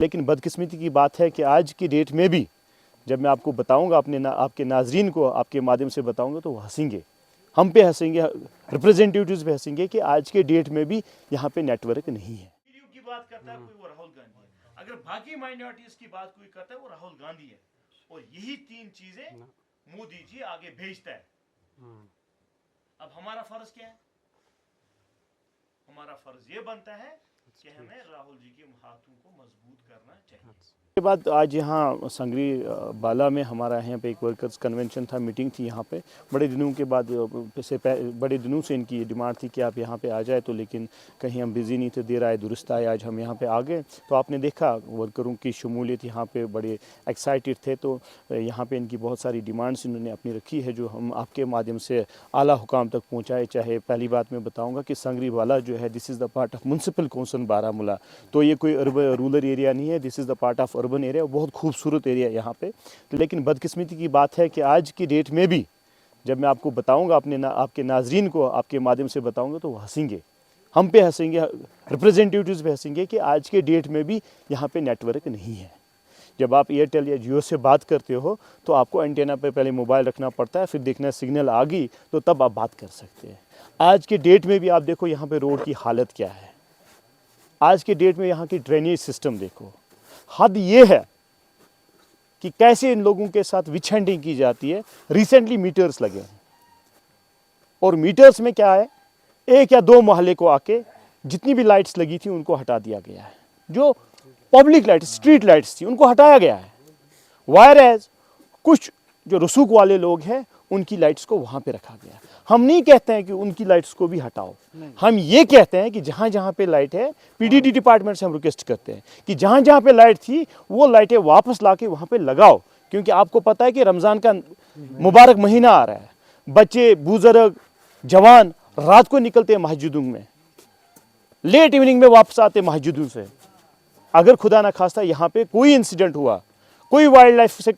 लेकिन बदकिस्मती की बात है कि आज की डेट में भी जब मैं आपको बताऊंगा, आपके नाजरीन को आपके माध्यम से बताऊंगा, तो वो हंसेंगे, हम पे हंसेंगे, रिप्रेजेंटेटिव्स पे हंसेंगे कि आज के डेट में भी यहाँ पे नेटवर्क नहीं है। की बात करता है कोई, वो राहुल गांधी है। अगर बाकी माइनॉरिटीज की बात कोई करता है, वो राहुल गांधी है। और यही तीन चीजें मोदी जी आगे भेजता है। अब हमारा फर्ज क्या है? हमारा फर्ज ये बनता है कि हमें राहुल जी के हाथों को मजबूत करना चाहिए। के बाद आज यहाँ संगरी बाला में हमारा यहाँ पे एक वर्कर्स कन्वेंशन था, मीटिंग थी यहाँ पे। बड़े दिनों के बाद बड़े दिनों से इनकी डिमांड थी कि आप यहाँ पे आ जाए, तो लेकिन कहीं हम बिज़ी नहीं थे, देर आए दुरुस्त आए, आज हम यहाँ पे आ गए। तो आपने देखा वर्करों की शमूलियत यहाँ पे, बड़े एक्साइटेड थे। तो यहाँ पे इनकी बहुत सारी डिमांड्स इन्होंने अपनी रखी है, जो हम आपके माध्यम से आला हुकाम तक पहुँचाए। चाहे पहली बात मैं बताऊँगा कि संगरी बाला जो है, this is the part of municipal council Baramulla. तो ये कोई रूरल एरिया नहीं है, this is the part of urban area. बहुत खूबसूरत एरिया यहाँ पे। लेकिन बदकिस्मती की बात है कि आज की डेट में भी जब मैं आपको बताऊंगा, आपके नाजरीन को आपके माध्यम से बताऊंगा, तो वो हंसेंगे, हम पे हंसेंगे, रिप्रेजेंटेटिव्स पे हंसेंगे कि आज के डेट में भी यहाँ पे नेटवर्क नहीं है। जब आप एयरटेल या जियो से बात करते हो तो आपको एंटेना पे पहले मोबाइल रखना पड़ता है, फिर देखना सिग्नल आ गई तो तब आप बात कर सकते हैं। आज के डेट में भी आप देखो यहाँ पे रोड की हालत क्या है। आज के डेट में यहाँ की ड्रेनेज सिस्टम देखो। हद ये है कि कैसे इन लोगों के साथ विछेडिंग की जाती है। रिसेंटली मीटर्स लगे हैं और मीटर्स में क्या है, एक या दो मोहल्ले को आके जितनी भी लाइट्स लगी थी उनको हटा दिया गया है। जो पब्लिक लाइट, स्ट्रीट लाइट्स थी, उनको हटाया गया है। वायर एज कुछ जो रसूख वाले लोग हैं उनकी लाइट्स को वहां पे रखा गया। हम नहीं कहते हैं कि उनकी लाइट्स को भी हटाओ, हम ये कहते हैं कि जहां जहां पे लाइट है, पीडीडी डिपार्टमेंट से हम रिक्वेस्ट करते हैं कि जहां जहां पे लाइट थी वो लाइटें वापस लाके वहां पे लगाओ। क्योंकि आपको पता है कि रमजान का मुबारक महीना आ रहा है। बच्चे, बुजुर्ग, जवान रात को निकलते हैं मस्जिदों में, लेट इवनिंग में वापस आते मस्जिदों से। अगर खुदा ना खास्ता यहाँ पे कोई इंसिडेंट हुआ, कोई वाइल्ड लाइफ से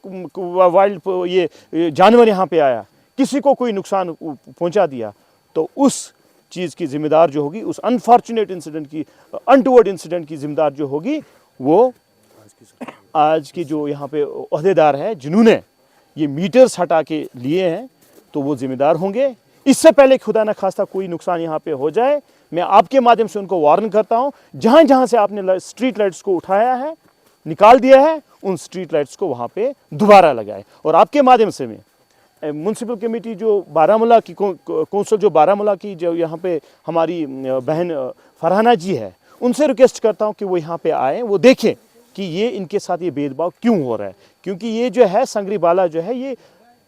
ये जानवर यहाँ पे आया, किसी को कोई नुकसान पहुँचा दिया, तो उस चीज़ की जिम्मेदार जो होगी, उस अनफॉर्चुनेट इंसिडेंट की, अनटुवर्ड इंसिडेंट की जिम्मेदार जो होगी, वो आज की जो यहाँ पे ओहदेदार है जिन्होंने ये मीटर्स हटा के लिए हैं, तो वो जिम्मेदार होंगे। इससे पहले खुदा न खास्ता कोई नुकसान यहाँ पे हो जाए, मैं आपके माध्यम से उनको वार्न करता हूँ, जहाँ जहाँ से आपने स्ट्रीट लाइट्स को उठाया है, निकाल दिया है, उन स्ट्रीट लाइट्स को वहाँ पे दोबारा लगाए। और आपके माध्यम से मैं म्यूनसिपल कमेटी जो बारामूला की कौंसिल जो बारामूला की जो यहाँ पे हमारी बहन फरहाना जी है, उनसे रिक्वेस्ट करता हूँ कि वो यहाँ पे आए, वो देखें कि ये इनके साथ ये भेदभाव क्यों हो रहा है। क्योंकि ये जो है संगरी बाला जो है, ये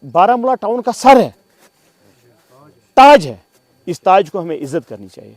बारामूला टाउन का सर है, ताज है। इस ताज को हमें इज्जत करनी चाहिए।